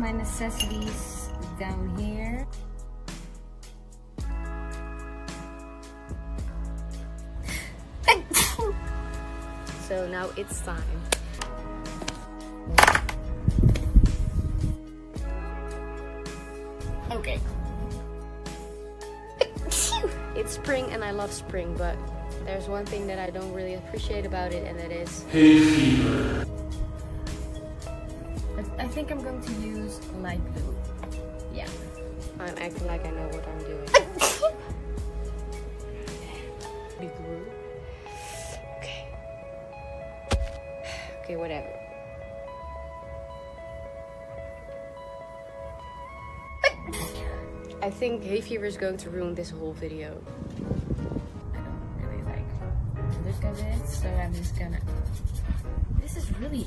My necessities down here. So now it's time. Okay. It's spring and I love spring, but there's one thing that I don't really appreciate about it, and that is hay fever. I think I'm going to use light blue. Yeah. I'm acting like I know what I'm doing. Big blue. Okay. Okay, whatever. I think hay fever is going to ruin this whole video. I don't really like the look of it, so I'm just gonna... This is really